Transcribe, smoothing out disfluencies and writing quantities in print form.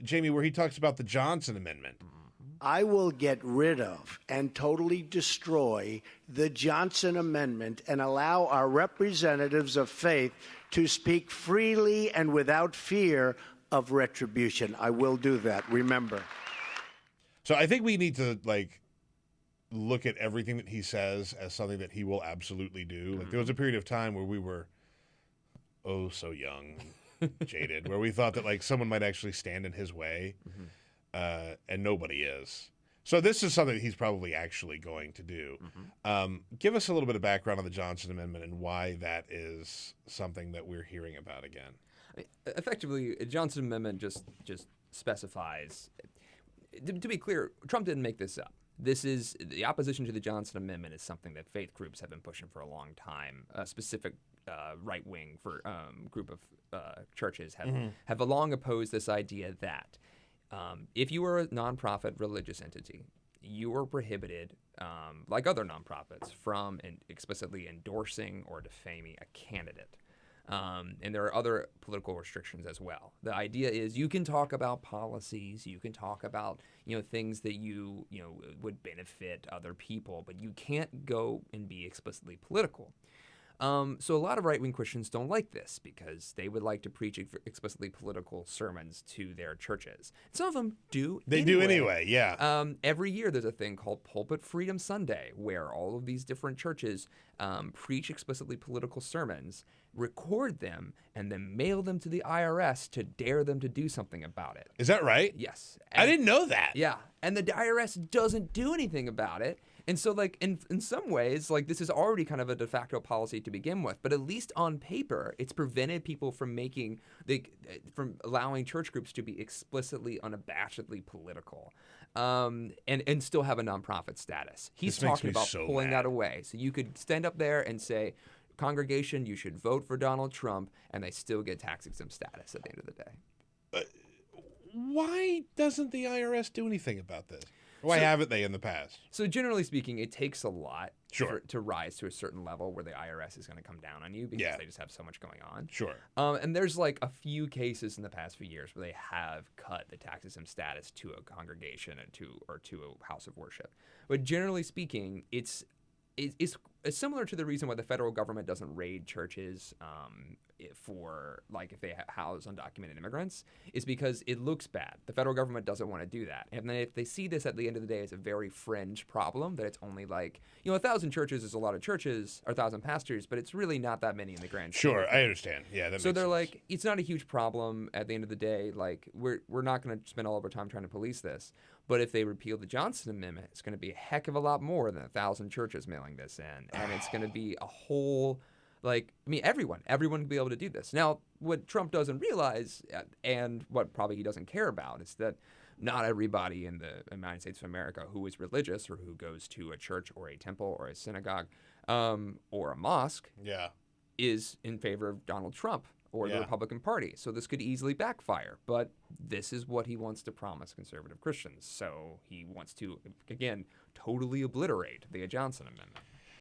Jamie, where he talks about the Johnson Amendment. I will get rid of and totally destroy the Johnson Amendment and allow our representatives of faith to speak freely and without fear of retribution. I will do that, remember. So I think we need to, look at everything that he says as something that he will absolutely do. Like, there was a period of time where we were, so young, jaded, where we thought that, someone might actually stand in his way. And nobody is. So this is something that he's probably actually going to do. Give us a little bit of background on the Johnson Amendment and why that is something that we're hearing about again. Effectively, the Johnson Amendment just specifies, to be clear, Trump didn't make this up. This is the opposition to the Johnson Amendment is something that faith groups have been pushing for a long time. A specific right-wing group of churches have long opposed this idea that if you are a nonprofit religious entity, you are prohibited, like other nonprofits, from explicitly endorsing or defaming a candidate. And there are other political restrictions as well. The idea is you can talk about policies, you can talk about things that you would benefit other people, but you can't go and be explicitly political. So a lot of right-wing Christians don't like this because they would like to preach explicitly political sermons to their churches. Some of them do. They do anyway, yeah. Every year there's a thing called Pulpit Freedom Sunday where all of these different churches preach explicitly political sermons, record them, and then mail them to the IRS to dare them to do something about it. Is that right? Yes. I didn't know that. Yeah. And the IRS doesn't do anything about it. And so, in some ways, this is already kind of a de facto policy to begin with. But at least on paper, it's prevented people from from allowing church groups to be explicitly, unabashedly political, and still have a nonprofit status. He's talking about pulling that away. So you could stand up there and say, congregation, you should vote for Donald Trump, and they still get tax-exempt status at the end of the day. Why doesn't the IRS do anything about this? Why haven't they in the past? So generally speaking, it takes a lot to rise to a certain level where the IRS is going to come down on you because they just have so much going on. Sure. And there's a few cases in the past few years where they have cut the tax-exempt status to a congregation or to a house of worship. But generally speaking, it's similar to the reason why the federal government doesn't raid churches for if they house undocumented immigrants, is because it looks bad. The federal government doesn't want to do that. And then if they see this at the end of the day as a very fringe problem, that it's only 1,000 churches is a lot of churches, or 1,000 pastors, but it's really not that many in the grand scheme. Sure, I understand. Yeah, that makes sense. So they're it's not a huge problem at the end of the day. We're not going to spend all of our time trying to police this. But if they repeal the Johnson Amendment, it's going to be a heck of a lot more than 1,000 churches mailing this in. And it's going to be a whole, everyone will be able to do this. Now, what Trump doesn't realize, and what probably he doesn't care about, is that not everybody in the United States of America who is religious or who goes to a church or a temple or a synagogue or a mosque is in favor of Donald Trump or the Republican Party. So this could easily backfire. But this is what he wants to promise conservative Christians. So he wants to, again, totally obliterate the Johnson Amendment.